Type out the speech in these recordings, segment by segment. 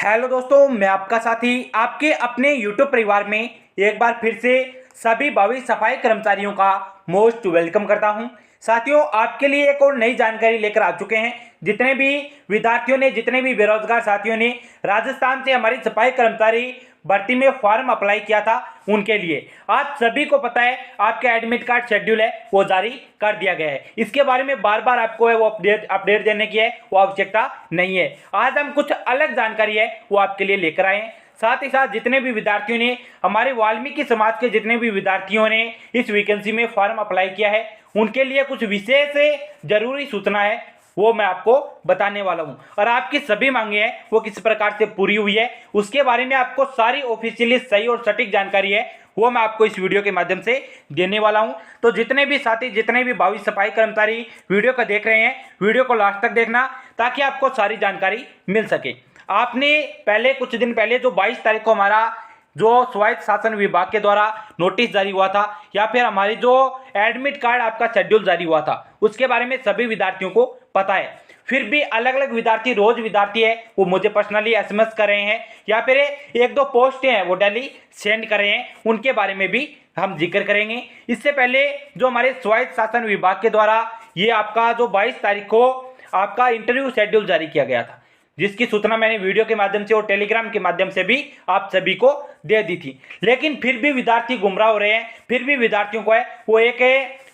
Hello दोस्तों, मैं आपका साथी आपके अपने यूट्यूब परिवार में एक बार फिर से सभी भावी सफाई कर्मचारियों का मोस्ट वेलकम करता हूं। साथियों, आपके लिए एक और नई जानकारी लेकर आ चुके हैं। जितने भी विद्यार्थियों ने, जितने भी बेरोजगार साथियों ने राजस्थान से हमारी सफाई कर्मचारी भर्ती में फॉर्म अप्लाई किया था, उनके लिए आप सभी को पता है आपके एडमिट कार्ड शेड्यूल है वो जारी कर दिया गया है। इसके बारे में बार बार आपको है वो अपडेट देने की है वो आवश्यकता नहीं है। आज हम कुछ अलग जानकारी है वो आपके लिए लेकर आए हैं। साथ ही साथ जितने भी विद्यार्थियों ने, हमारे वाल्मीकि समाज के जितने भी विद्यार्थियों ने इस वैकेंसी में फॉर्म अप्लाई किया है, उनके लिए कुछ विशेष जरूरी सूचना है वो मैं आपको बताने वाला हूं। और आपकी सभी मांगे हैं वो किस प्रकार से पूरी हुई है, उसके बारे में आपको सारी ऑफिशियली सही और सटीक जानकारी है वो मैं आपको इस वीडियो के माध्यम से देने वाला हूं। तो जितने भी साथी, जितने भी भावी सफाई कर्मचारी वीडियो को देख रहे हैं, वीडियो को लास्ट तक देखना ताकि आपको सारी जानकारी मिल सके। आपने पहले कुछ दिन पहले जो 22 तारीख को हमारा जो स्वायत्त शासन विभाग के द्वारा नोटिस जारी हुआ था, या फिर हमारी जो एडमिट कार्ड आपका शेड्यूल जारी हुआ था, उसके बारे में सभी विद्यार्थियों को पता है। फिर भी अलग अलग विद्यार्थी, रोज विद्यार्थी है वो मुझे पर्सनली एसएमएस कर रहे हैं, या फिर एक दो पोस्ट हैं वो डेली सेंड कर रहे हैं, उनके बारे में भी हम जिक्र करेंगे। इससे पहले जो हमारे स्वायत्त शासन विभाग के द्वारा ये आपका जो 22 तारीख को आपका इंटरव्यू शेड्यूल जारी किया गया था, जिसकी सूचना मैंने वीडियो के माध्यम से और टेलीग्राम के माध्यम से भी आप सभी को दे दी थी। लेकिन फिर भी विद्यार्थी गुमराह हो रहे हैं, फिर भी विद्यार्थियों को है वो एक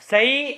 सही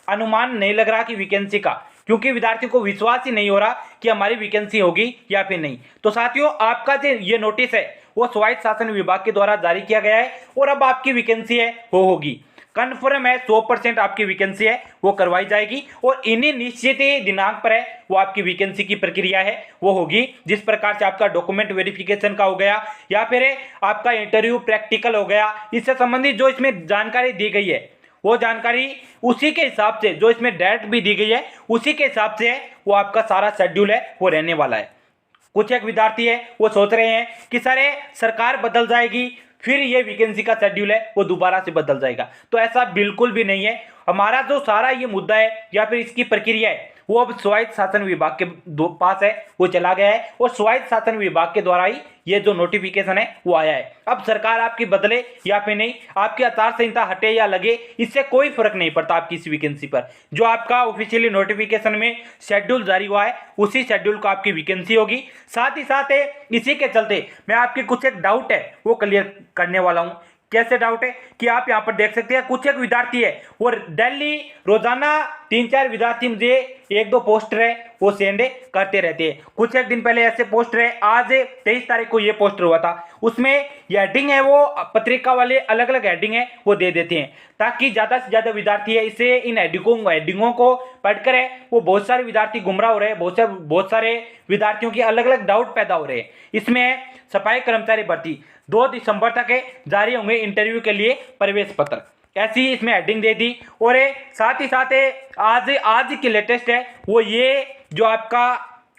अनुमान नहीं लग रहा कि वैकेंसी का, क्योंकि विद्यार्थियों को विश्वास ही नहीं हो रहा कि हमारी वैकेंसी होगी या फिर नहीं। तो साथियों, आपका जो ये नोटिस है वो स्वायत्त शासन विभाग के द्वारा जारी किया गया है और अब आपकी वैकेंसी है वो होगी, कन्फर्म है, 100% आपकी वैकेंसी है वो करवाई जाएगी। और इन्हीं निश्चित दिनांक पर है वो आपकी वैकेंसी की प्रक्रिया है वो होगी। जिस प्रकार से आपका डॉक्यूमेंट वेरिफिकेशन का हो गया, या फिर आपका इंटरव्यू प्रैक्टिकल हो गया, इससे संबंधित जो इसमें जानकारी दी गई है वो जानकारी उसी के हिसाब से, जो इसमें डेट भी दी गई है उसी के हिसाब से वो आपका सारा शेड्यूल है वो रहने वाला है। कुछ एक विद्यार्थी है वो सोच रहे हैं कि सर सरकार बदल जाएगी फिर ये वैकेंसी का शेड्यूल है वो दोबारा से बदल जाएगा, तो ऐसा बिल्कुल भी नहीं है। हमारा जो सारा ये मुद्दा है या फिर इसकी प्रक्रिया है वो अब स्वायत्त शासन विभाग के पास है वो चला गया है, और स्वायत्त शासन विभाग के द्वारा ही ये जो नोटिफिकेशन है वो आया है। अब सरकार आपकी बदले या फिर नहीं, आपकी आचार संहिता हटे या लगे, इससे कोई फर्क नहीं पड़ता आपकी इस वैकेंसी पर। जो आपका ऑफिशियली नोटिफिकेशन में शेड्यूल जारी हुआ है उसी शेड्यूल को आपकी वैकेंसी होगी। साथ ही साथ इसी के चलते मैं आपके कुछ एक डाउट है वो क्लियर करने वाला हूं। कैसे डाउट है कि आप यहां पर देख सकते हैं, कुछ एक विद्यार्थी है वो दिल्ली रोजाना 3-4 विद्यार्थी मुझे एक दो पोस्टर है वो सेंड करते रहते हैं। कुछ एक दिन पहले ऐसे पोस्टर है, आज 23 तारीख को ये पोस्टर हुआ था, उसमें ये हेडिंग है वो पत्रिका वाले अलग अलग हेडिंग है वो दे देते हैं ताकि ज्यादा से ज्यादा विद्यार्थी है इसे इन हेडिंगों को पढ़कर है वो बहुत सारे विद्यार्थी गुमराह हो रहे हैं, बहुत सारे विद्यार्थियों की अलग अलग डाउट पैदा हो रहे हैं। इसमें सफाई कर्मचारी भर्ती 2 दिसंबर तक जारी होंगे इंटरव्यू के लिए प्रवेश पत्र, ऐसी इसमें हेडिंग दे दी। और साथ ही साथ आज की लेटेस्ट है वो ये जो आपका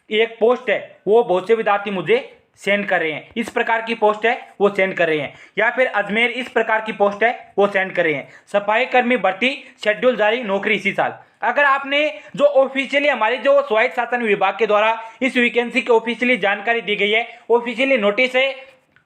एक पोस्ट है वो बहुत से विद्यार्थी मुझे सेंड कर रहे हैं, इस प्रकार की पोस्ट है वो सेंड कर रहे हैं, या फिर अजमेर इस प्रकार की पोस्ट है वो सेंड कर रहे हैं। सफाई कर्मी भर्ती शेड्यूल जारी, नौकरी इसी साल। अगर आपने जो ऑफिशियली हमारे जो स्वायत्त शासन विभाग के द्वारा इस वैकेंसी की ऑफिशियली जानकारी दी गई है, ऑफिशियली नोटिस है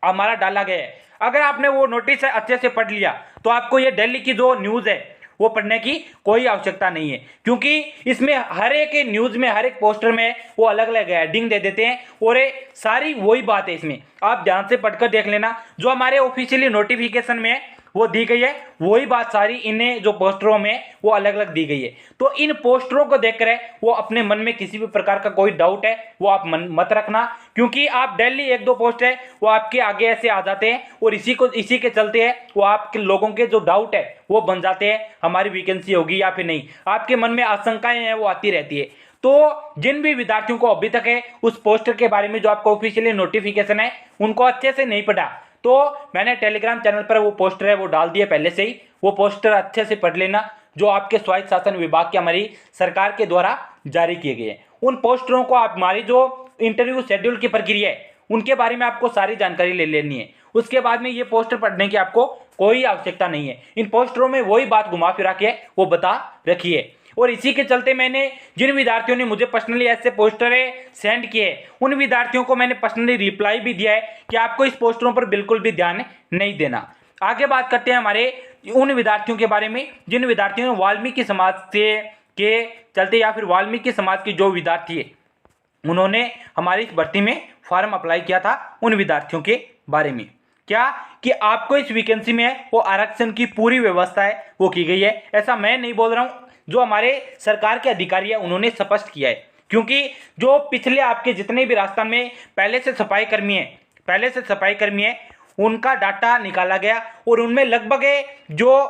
हमारा डाला गया है, अगर आपने वो नोटिस है अच्छे से पढ़ लिया तो आपको ये दिल्ली की जो न्यूज़ है वो पढ़ने की कोई आवश्यकता नहीं है, क्योंकि इसमें हर एक न्यूज़ में, हर एक पोस्टर में वो अलग अलग हेडिंग दे देते हैं और सारी वही बात है। इसमें आप ध्यान से पढ़कर देख लेना, जो हमारे ऑफिशियली नोटिफिकेशन में वो दी गई है वही बात सारी इन्हें जो पोस्टरों में वो अलग अलग दी गई है। तो इन पोस्टरों को देखकर वो अपने मन में किसी भी प्रकार का कोई डाउट है वो आप मत रखना, क्योंकि आप डेली एक दो पोस्ट है वो आपके आगे ऐसे आ जाते हैं और इसी के चलते है वो आपके लोगों के जो डाउट है वो बन जाते हैं हमारी वैकेंसी होगी या फिर नहीं, आपके मन में आशंकाएं हैं वो आती रहती है। तो जिन भी विद्यार्थियों को अभी तक है उस पोस्टर के बारे में जो आपका ऑफिशियली नोटिफिकेशन है उनको अच्छे से नहीं पढ़ा, तो मैंने टेलीग्राम चैनल पर वो पोस्टर है वो डाल दिए पहले से ही, वो पोस्टर अच्छे से पढ़ लेना जो आपके स्वायत्त शासन विभाग के हमारी सरकार के द्वारा जारी किए गए हैं। उन पोस्टरों को आप, हमारी जो इंटरव्यू शेड्यूल की प्रक्रिया है उनके बारे में आपको सारी जानकारी ले लेनी है। उसके बाद में ये पोस्टर पढ़ने की आपको कोई आवश्यकता नहीं है। इन पोस्टरों में वही बात घुमा फिरा के वो बता रखी है। और इसी के चलते मैंने जिन विद्यार्थियों ने मुझे पर्सनली ऐसे पोस्टर सेंड किए उन विद्यार्थियों को मैंने पर्सनली रिप्लाई भी दिया है कि आपको इस पोस्टरों पर बिल्कुल भी ध्यान नहीं देना। आगे बात करते हैं हमारे उन विद्यार्थियों के बारे में जिन विद्यार्थियों ने वाल्मीकि समाज से के चलते या फिर वाल्मीकि समाज की जो विद्यार्थी है उन्होंने हमारी इस भर्ती में फॉर्म अप्लाई किया था, उन विद्यार्थियों के बारे में क्या कि आपको इस वैकेंसी में वो आरक्षण की पूरी व्यवस्था है वो की गई है। ऐसा मैं नहीं बोल रहा हूँ, जो हमारे सरकार के अधिकारी है उन्होंने स्पष्ट किया है। क्योंकि जो पिछले आपके जितने भी राजस्थान में पहले से सफाई कर्मी है उनका डाटा निकाला गया और उनमें लगभग जो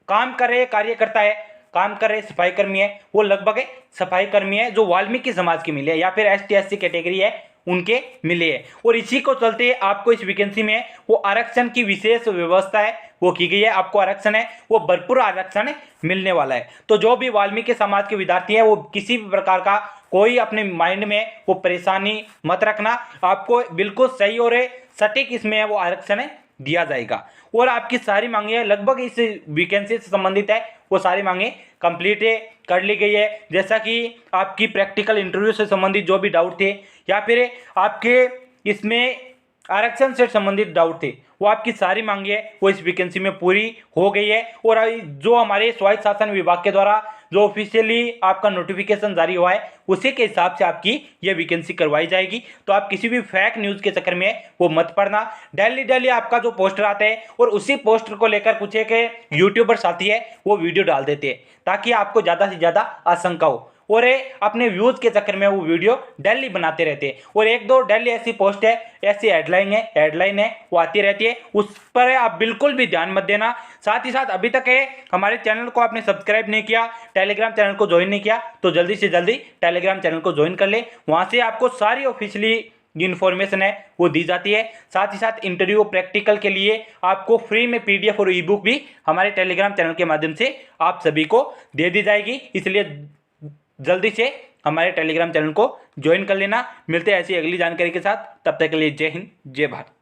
काम कर रहे कार्यकर्ता है, काम कर रहे सफाई कर्मी है, वो लगभग सफाई कर्मी है जो वाल्मीकि समाज के मिले या फिर ST SC कैटेगरी है उनके मिले हैं। और इसी को चलते आपको इस वैकेंसी में वो आरक्षण की विशेष व्यवस्था है वो की गई है। आपको आरक्षण है वो भरपूर आरक्षण मिलने वाला है। तो जो भी वाल्मीकि समाज के विद्यार्थी हैं वो किसी भी प्रकार का कोई अपने माइंड में वो परेशानी मत रखना, आपको बिल्कुल सही और सटीक इसमें वो आरक्षण दिया जाएगा। और आपकी सारी मांगे लगभग इस वैकेंसी से संबंधित है वो सारी मांगे कंप्लीट कर ली गई है। जैसा कि आपकी प्रैक्टिकल इंटरव्यू से संबंधित जो भी डाउट थे या फिर आपके इसमें आरक्षण से संबंधित डाउट थे वो आपकी सारी मांगे वो इस वैकेंसी में पूरी हो गई है। और जो हमारे स्वायत्त शासन विभाग के द्वारा जो ऑफिशियली आपका नोटिफिकेशन जारी हुआ है उसी के हिसाब से आपकी ये वैकेंसी करवाई जाएगी। तो आप किसी भी फेक न्यूज़ के चक्कर में वो मत पड़ना। डेली आपका जो पोस्टर आता है और उसी पोस्टर को लेकर कुछ एक यूट्यूबर साथी है वो वीडियो डाल देते हैं ताकि आपको ज़्यादा से ज़्यादा आशंका हो और अपने व्यूज़ के चक्कर में वो वीडियो डेली बनाते रहते हैं। और एक दो डेली ऐसी पोस्ट है, ऐसी हेडलाइन है वो आती रहती है, उस पर आप बिल्कुल भी ध्यान मत देना। साथ ही साथ अभी तक हमारे चैनल को आपने सब्सक्राइब नहीं किया, टेलीग्राम चैनल को ज्वाइन नहीं किया तो जल्दी से जल्दी टेलीग्राम चैनल को ज्वाइन कर ले। वहाँ से आपको सारी ऑफिशियली इन्फॉर्मेशन है वो दी जाती है। साथ ही साथ इंटरव्यू प्रैक्टिकल के लिए आपको फ्री में PDF और ई-बुक भी हमारे टेलीग्राम चैनल के माध्यम से आप सभी को दे दी जाएगी। इसलिए जल्दी से हमारे टेलीग्राम चैनल को ज्वाइन कर लेना। मिलते हैं ऐसी अगली जानकारी के साथ, तब तक के लिए जय हिंद जय भारत।